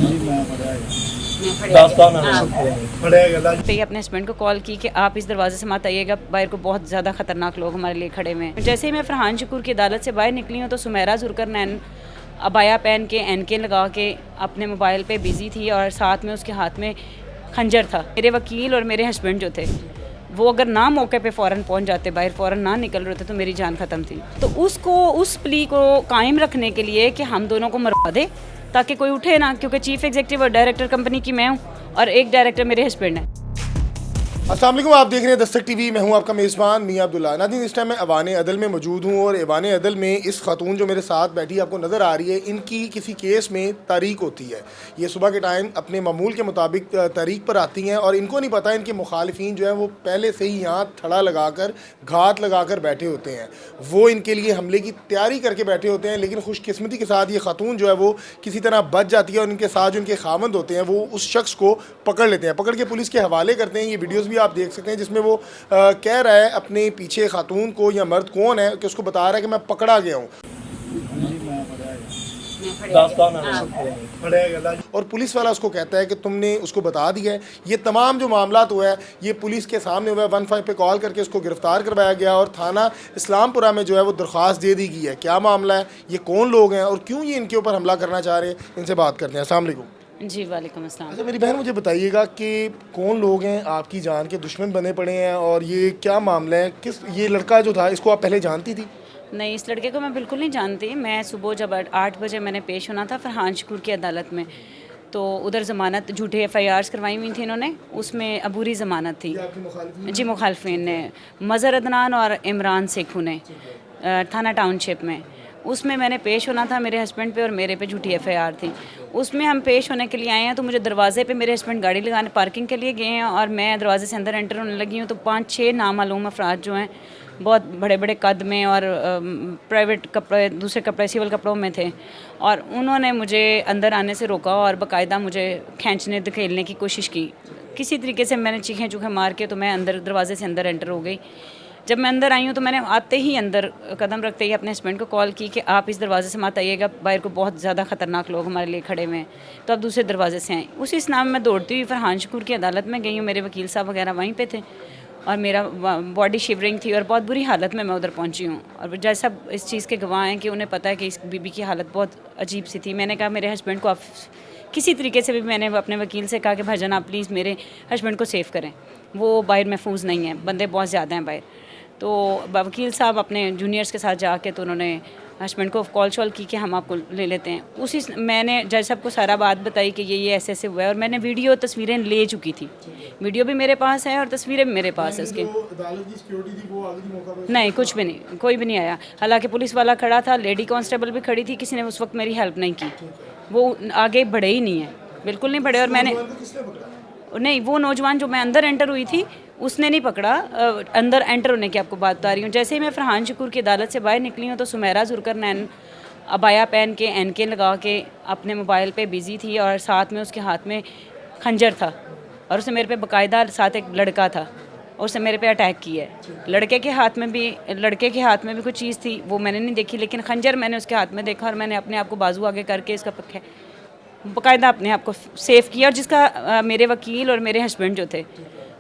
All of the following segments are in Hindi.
पे अपने हस्बैंड को कॉल की कि आप इस दरवाजे से मत आइएगा, बाहर को बहुत ज़्यादा ख़तरनाक लोग हमारे लिए खड़े हुए हैं। जैसे ही मैं फरहान शकूर की अदालत से बाहर निकली हूँ तो सुमेरा जुरकर नैन अबाया पहन के एनके लगा के अपने मोबाइल पे बिज़ी थी और साथ में उसके हाथ में खंजर था। मेरे वकील और मेरे हस्बैंड जो थे वो अगर ना मौके पे फ़ौरन पहुंच जाते, बाहर फ़ौरन ना निकल रहे थे तो मेरी जान ख़त्म थी। तो उस प्ली को कायम रखने के लिए कि हम दोनों को मरवा दे ताकि कोई उठे ना, क्योंकि चीफ़ एग्जीक्यूटिव और डायरेक्टर कंपनी की मैं हूँ और एक डायरेक्टर मेरे हस्बैंड हैं। अस्सलाम वालेकुम, आप देख रहे हैं दस्तक टीवी। मैं हूं आपका मेज़बान मियां अब्दुल्ला। नाज़रीन, इस टाइम मैं ऐवान अदल में मौजूद हूं और ऐवान अदल में इस खातून जो मेरे साथ बैठी आपको नज़र आ रही है, इनकी किसी केस में तारीख होती है। ये सुबह के टाइम अपने मामूल के मुताबिक तारीख पर आती हैं और इनको नहीं पता इनके मुखालिफिन जो है वो पहले से ही यहाँ थड़ा लगाकर घात लगाकर बैठे होते हैं। वो इनके लिए हमले की तैयारी करके बैठे होते हैं, लेकिन खुशकिस्मती के साथ ये खातून जो है वो किसी तरह बच जाती है और इनके साथ जो इनके खामंद होते हैं वो उस शख्स को पकड़ लेते हैं, पकड़ के पुलिस के हवाले करते हैं। ये वीडियोज़ भी आप देख सकते हैं जिसमें वो कह रहा है अपने पीछे खातून को या मर्द कौन है कि उसको बता रहा है कि मैं पकड़ा गया हूँ। और पुलिस वाला उसको कहता है कि तुमने उसको बता दिया है। ये तमाम जो मामला हुआ है ये पुलिस के सामने हुआ है। 15 पे कॉल करके उसको गिरफ्तार करवाया गया और थाना इस्लामपुरा में जो है वो दरख्वास्त दे दी गई है। क्या मामला है, ये कौन लोग हैं और क्यों ये इनके ऊपर हमला करना चाह रहे हैं, इनसे बात करते हैं। अस्सलाम वालेकुम। जी वालेकुम अस्सलाम। अच्छा मेरी बहन, मुझे बताइएगा कि कौन लोग हैं आपकी जान के दुश्मन बने पड़े हैं और ये क्या मामला है? ये लड़का जो था इसको आप पहले जानती थी? नहीं, इस लड़के को मैं बिल्कुल नहीं जानती। मैं सुबह जब 8 बजे मैंने पेश होना था फरहान शकूर की अदालत में, तो उधर ज़मानत झूठे FIRs करवाई हुई थी इन्होंने, उसमें अबूरी ज़मानत थी जी मुखालफिन ने, मज़हर अदनान और इमरान सेखू ने थाना टाउनशिप में। उसमें मैंने पेश होना था, मेरे हस्बैंड पे और मेरे पे झूठी FIR थी। उसमें हम पेश होने के लिए आए हैं तो मुझे दरवाजे पे मेरे हस्बैंड गाड़ी लगाने पार्किंग के लिए गए हैं और मैं दरवाजे से अंदर एंटर होने लगी हूँ तो 5-6 नामालूम अफराद जो हैं बहुत बड़े बड़े कद में और प्राइवेट कपड़े, दूसरे कपड़े, सिविल कपड़ों में थे और उन्होंने मुझे अंदर आने से रोका और बाकायदा मुझे खींचने धकेलने की कोशिश की। किसी तरीके से मैंने चीखें चूखें मार के तो मैं अंदर दरवाजे से अंदर एंटर हो गई। जब मैं अंदर आई हूँ तो मैंने आते ही अंदर कदम रखते ही अपने हस्बैंड को कॉल की कि आप इस दरवाजे से मत आइएगा, बाहर को बहुत ज़्यादा ख़तरनाक लोग हमारे लिए खड़े हुए हैं, तो आप दूसरे दरवाजे से आएँ। उसी स्नाम में दौड़ती हुई फरहान शकूर की अदालत में गई हूँ। मेरे वकील साहब वगैरह वहीं पे थे और मेरा बॉडी शिवरिंग थी और बहुत बुरी हालत में मैं उधर पहुंची हूँ। और जैसा इस चीज़ के गवाह हैं कि उन्हें पता है कि इस बीबी की हालत बहुत अजीब सी थी। मैंने कहा मेरे हस्बैंड को आप किसी तरीके से भी, मैंने अपने वकील से कहा कि भाईजान आप प्लीज़ मेरे हस्बैंड को सेव करें, वो बाहर महफूज नहीं है, बंदे बहुत ज़्यादा हैं बाहर। तो वकील साहब अपने जूनियर्स के साथ जाके तो उन्होंने हस्बैंड को कॉल शॉल की कि हम आपको ले लेते हैं। उसी मैंने जज साहब को सारा बात बताई कि ये ऐसे ऐसे हुआ है और मैंने वीडियो तस्वीरें ले चुकी थी। वीडियो भी मेरे पास है और तस्वीरें भी मेरे पास है उसकी। नहीं, कुछ भी नहीं, कोई भी नहीं आया। हालांकि पुलिस वाला खड़ा था, लेडी कांस्टेबल भी खड़ी थी, किसी ने उस वक्त मेरी हेल्प नहीं की। वो आगे बढ़े ही नहीं है, बिल्कुल नहीं बढ़े। और मैंने नहीं, वो नौजवान जो मैं अंदर एंटर हुई थी उसने नहीं पकड़ा। अंदर एंटर होने की आपको बात बता रही हूँ। जैसे ही मैं फरहान शकूर की अदालत से बाहर निकली हूँ तो सुमेरा जुरकर नैन अबाया पहन के एनके लगा के अपने मोबाइल पे बिज़ी थी और साथ में उसके हाथ में खंजर था और उसने मेरे पे बाकायदा, साथ एक लड़का था और उसने मेरे पे अटैक किया है। लड़के के हाथ में भी कुछ चीज़ थी, वो मैंने नहीं देखी, लेकिन खंजर मैंने उसके हाथ में देखा और मैंने अपने आप को बाजू आगे करके इसका बाकायदा अपने आप को सेफ किया। और जिसका मेरे वकील और मेरे हस्बैंड जो थे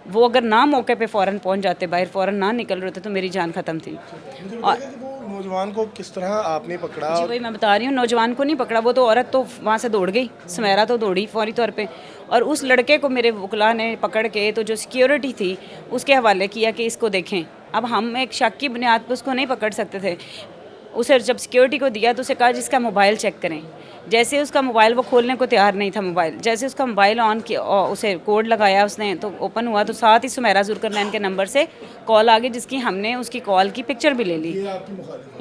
वो अगर ना मौके पे फ़ौरन पहुंच जाते, बाहर फ़ौरन ना निकल रहे थे तो मेरी जान ख़त्म थी। और नौजवान को किस तरह आपने पकड़ा? जी वही मैं बता रही हूँ, नौजवान को नहीं पकड़ा, वो तो औरत तो वहाँ से दौड़ गई, सुमेरा तो दौड़ी फौरी तौर पे और उस लड़के को मेरे वकला ने पकड़ के तो जो सिक्योरिटी थी उसके हवाले किया कि इसको देखें। अब हम एक शक की बुनियाद पर उसको नहीं पकड़ सकते थे। उसे जब सिक्योरिटी को दिया तो उसे कहा जिसका मोबाइल चेक करें। जैसे उसका मोबाइल, वो खोलने को तैयार नहीं था मोबाइल, जैसे उसका मोबाइल ऑन किया, उसे कोड लगाया उसने तो ओपन हुआ तो साथ ही सुमेरा जुरकर नैन के नंबर से कॉल आ गई, जिसकी हमने उसकी कॉल की पिक्चर भी ले ली।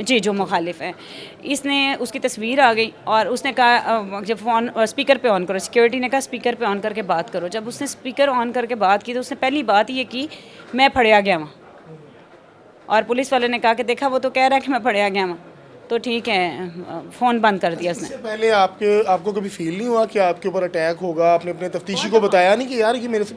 जी, जो मुखालिफ है, इसने उसकी तस्वीर आ गई और उसने कहा जब फ़ोन स्पीकर पे ऑन करो, सिक्योरिटी ने कहा स्पीकर पे ऑन करके बात करो। जब उसने स्पीकर ऑन करके बात की तो उसने पहली बात ये की, मैं फड़िया गया वहाँ। और पुलिस वाले ने कहा कि देखा वो तो कह रहा है कि मैं फड़िया गया वहाँ, तो ठीक है, फ़ोन बंद कर दिया उसने। इससे पहले आपको कभी फील नहीं हुआ कि आपके ऊपर अटैक होगा? आपने अपने तफ्तीशी को बताया नहीं कि यार कि मेरे इस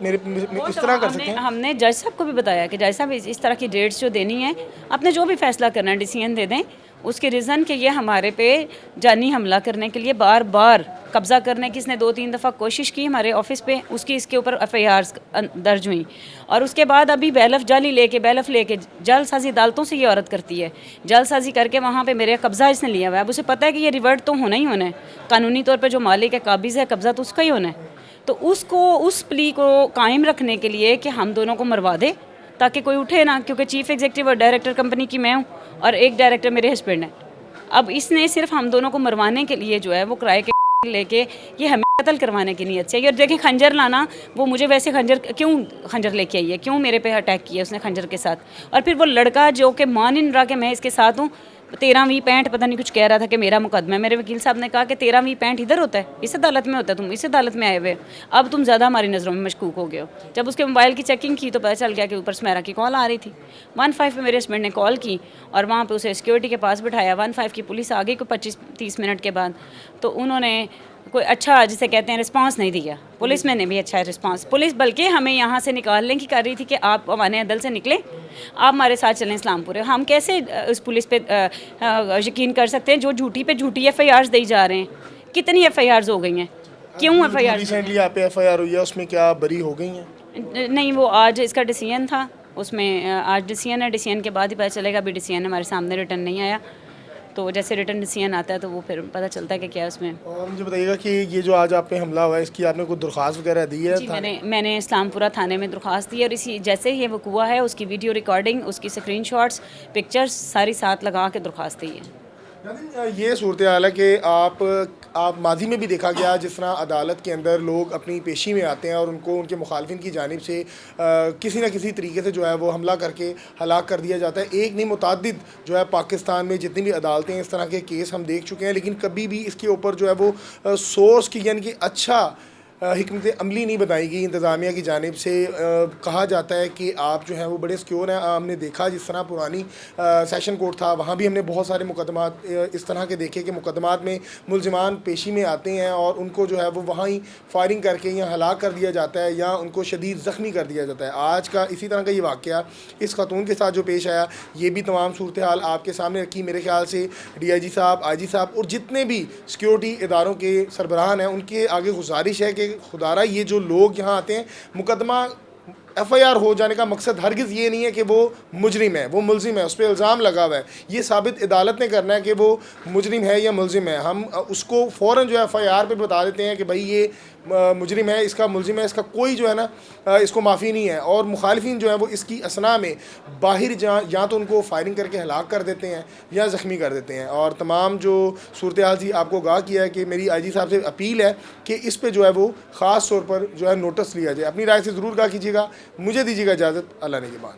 तरह कर सकते हैं? हमने जज साहब को भी बताया कि जज साहब इस तरह की डेट्स जो देनी है, आपने जो भी फैसला करना है डिसीजन दे दें, उसके रीज़न कि ये हमारे पे जानी हमला करने के लिए बार बार कब्ज़ा करने की इसने 2-3 दफ़ा कोशिश की हमारे ऑफिस पे, उसकी इसके ऊपर FIRs दर्ज हुई। और उसके बाद अभी बैलफ लेके जालसाजी अदालतों से ये औरत करती है, जालसाजी करके वहाँ पे मेरे कब्ज़ा इसने लिया हुआ है। अब उसे पता है कि ये रिवर्ट तो होना ही होना है, कानूनी तौर पर जो मालिक है काबिज़ है, कब्ज़ा तो उसका ही होना है। तो उसको उस प्ली को कायम रखने के लिए कि हम दोनों को मरवा दे ताकि कोई उठे ना, क्योंकि चीफ़ एग्जीक्यूटिव और डायरेक्टर कंपनी की मैं हूँ और एक डायरेक्टर मेरे हस्बैंड हैं। अब इसने सिर्फ हम दोनों को मरवाने के लिए जो है वो किराए के लेके ये हमें कत्ल करवाने की नीयत से। और देखें खंजर लाना, वो मुझे वैसे क्यों खंजर लेके आई है, क्यों मेरे पे अटैक किया उसने खंजर के साथ। और फिर वो लड़का जो कि मान नहीं रहा कि मैं इसके साथ हूँ, 13-20-65 पता नहीं कुछ कह रहा था कि मेरा मुकदमा है। मेरे वकील साहब ने कहा कि 13-20-65 इधर होता है, इस अदालत में होता है, तुम इस अदालत में आए हुए, अब तुम ज़्यादा हमारी नज़रों में मशकूक हो गए हो। जब उसके मोबाइल की चेकिंग की तो पता चल गया कि ऊपर सुमेरा की कॉल आ रही थी। 15 पे मेरे हस्बैंड ने कॉल की और वहाँ पे उसे सिक्योरिटी के पास बिठाया। 15 की पुलिस आ गई कोई 25-30 मिनट के बाद, तो उन्होंने कोई अच्छा जिसे कहते हैं रिस्पांस नहीं दिया। पुलिस में ने भी अच्छा रिस्पांस, पुलिस बल्कि हमें यहाँ से निकालने की कर रही थी कि आप अवाने अदल से निकले, आप हमारे साथ चलें इस्लामपुर। हम कैसे उस पुलिस पे यकीन कर सकते हैं जो झूठी पे झूठी FIRs दी जा रहे हैं। कितनी FIRs हो गई हैं, क्यों FIR? रिसेंटली आप पे FIR हुई है, उसमें क्या बरी हो गई हैं? नहीं, वो आज इसका डिसीजन था, उसमें आज डिसीजन है, डिसीजन के बाद ही पता चलेगा। अभी डिसीजन हमारे सामने रिटर्न नहीं आया, तो जैसे रिटर्न डिसीजन आता है तो वो फिर पता चलता है कि क्या है उसमें। और मुझे बताइएगा कि ये जो आज आप पे हमला हुआ है, इसकी आपने कोई दरख्वास्त वगैरह दी है? जी, मैंने इस्लामपुरा थाने में दरख्वास्त दी और इसी जैसे ही वो हुआ है उसकी वीडियो रिकॉर्डिंग, उसकी स्क्रीनशॉट्स, पिक्चर्स सारी साथ लगा के दरख्वास्त दी है। ये सूरत हाल है कि आप माजी में भी देखा गया जिस तरह अदालत के अंदर लोग अपनी पेशी में आते हैं और उनको उनके मुखालफिन की जानिब से किसी न किसी तरीके से जो है वो हमला करके हलाक कर दिया जाता है। एक नहीं मुतादिद जो है पाकिस्तान में जितनी भी अदालतें इस तरह के केस हम देख चुके हैं, लेकिन कभी भी इसके ऊपर जो है वो सोर्स की यानी कि अच्छा हिकमत अमली नहीं बताई गई इंतज़ामिया की जानिब से। कहा जाता है कि आप जो हैं वो बड़े सिक्योर हैं। हमने देखा जिस तरह पुरानी सेशन कोर्ट था, वहाँ भी हमने बहुत सारे मुकदमात इस तरह के देखे कि मुकदमात में मुलजिमान पेशी में आते हैं और उनको जो है वो वहाँ ही फायरिंग करके या हलाक कर दिया जाता है या उनको शदीद ज़ख्मी कर दिया जाता है। आज का इसी तरह का ये वाक़या इस खातून के साथ जो पेश आया, ये भी तमाम सूरत हाल आपके सामने रखी। मेरे ख्याल से DIG साहब, IG साहब और जितने भी सिक्योरिटी इदारों के सरबराहान हैं, उनके आगे गुजारिश है कि खुदारा ये जो लोग यहाँ आते हैं, मुकदमा FIR हो जाने का मकसद हरगिज़ ये नहीं है कि वो मुजरिम है, वो मुलजिम है, उस पर इल्ज़ाम लगा हुआ है। ये साबित अदालत ने करना है कि वो मुजरिम है या मुलजिम है। हम उसको फ़ौरन जो है FIR पे बता देते हैं कि भाई ये मुजरिम है, इसका मुलजिम है, इसका कोई जो है ना इसको माफ़ी नहीं है। और मुखालिफिन जो है वो इसकी असना में बाहर या तो उनको फायरिंग करके हलाक कर देते हैं या ज़ख्मी कर देते हैं। और तमाम जो सूरत हाल थी आपको आगाह किया है कि मेरी IG साहब से अपील है कि इस पर जो है वो ख़ास तौर पर जो है नोटिस लिया जाए। अपनी राय से ज़रूर आगाह कीजिएगा। मुझे दीजिएगा इजाज़त। अल्लाह निगहबान।